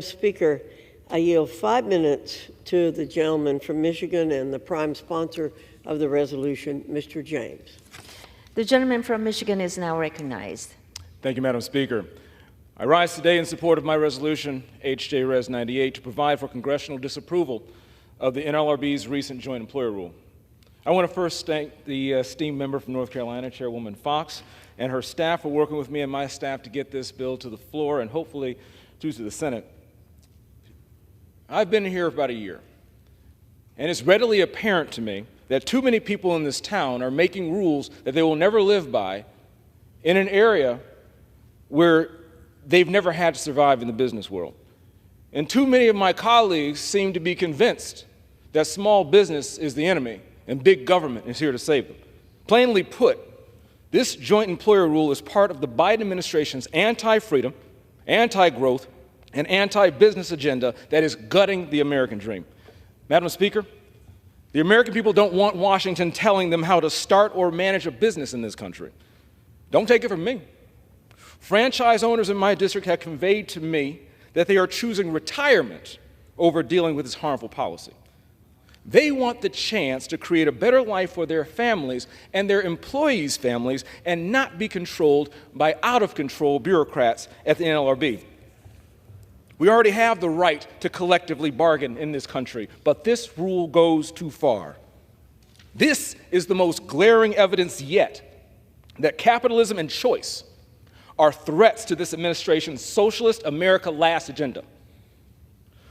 Speaker, I yield 5 minutes to the gentleman from Michigan and the prime sponsor of the resolution, Mr. James. The gentleman from Michigan is now recognized. Thank you, Madam Speaker. I rise today in support of my resolution, H.J. Res. 98, to provide for congressional disapproval of the NLRB's recent joint employer rule. I want to first thank the esteemed member from North Carolina, Chairwoman Fox, and her staff for working with me and my staff to get this bill to the floor and hopefully through to the Senate. I've been here about a year, and it's readily apparent to me that too many people in this town are making rules that they will never live by in an area where they've never had to survive in the business world. And too many of my colleagues seem to be convinced that small business is the enemy and big government is here to save them. Plainly put, this joint employer rule is part of the Biden administration's anti-freedom, anti-growth, and anti-business agenda that is gutting the American dream. Madam Speaker, the American people don't want Washington telling them how to start or manage a business in this country. Don't take it from me. Franchise owners in my district have conveyed to me that they are choosing retirement over dealing with this harmful policy. They want the chance to create a better life for their families and their employees' families and not be controlled by out-of-control bureaucrats at the NLRB. We already have the right to collectively bargain in this country, but this rule goes too far. This is the most glaring evidence yet that capitalism and choice are threats to this administration's socialist America Last agenda.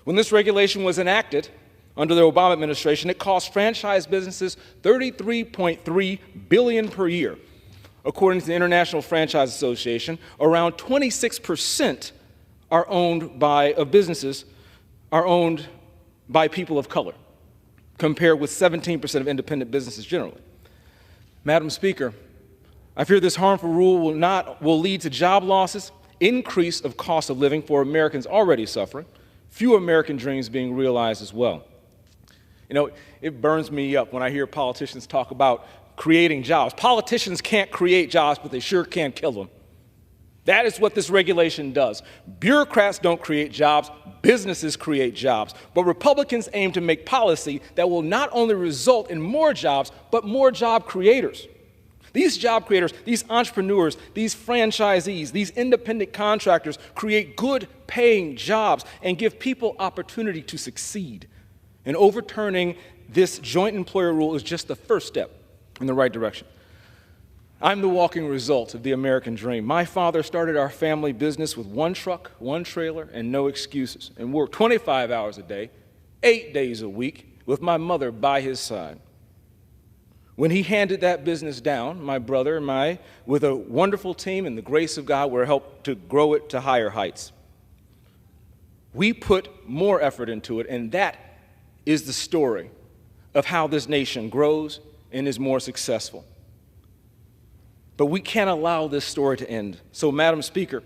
When this regulation was enacted under the Obama administration, it cost franchise businesses $33.3 billion per year. According to the International Franchise Association, around 26% of businesses are owned by people of color, compared with 17% of independent businesses generally. Madam Speaker, I fear this harmful rule will lead to job losses, increase of cost of living for Americans already suffering, few American dreams being realized as well. You know, it burns me up when I hear politicians talk about creating jobs. Politicians can't create jobs, but they sure can kill them. That is what this regulation does. Bureaucrats don't create jobs, businesses create jobs. But Republicans aim to make policy that will not only result in more jobs, but more job creators. These job creators, these entrepreneurs, these franchisees, these independent contractors create good paying jobs and give people opportunity to succeed. And overturning this joint employer rule is just the first step in the right direction. I'm the walking result of the American dream. My father started our family business with one truck, one trailer, and no excuses, and worked 25 hours a day, 8 days a week, with my mother by his side. When he handed that business down, my brother and I, with a wonderful team and the grace of God, were helped to grow it to higher heights. We put more effort into it, and that is the story of how this nation grows and is more successful. But we can't allow this story to end. So, Madam Speaker,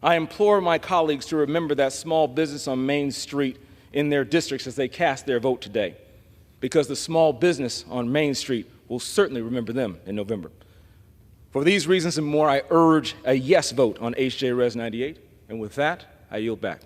I implore my colleagues to remember that small business on Main Street in their districts as they cast their vote today, because the small business on Main Street will certainly remember them in November. For these reasons and more, I urge a yes vote on H.J. Res. 98, and with that, I yield back.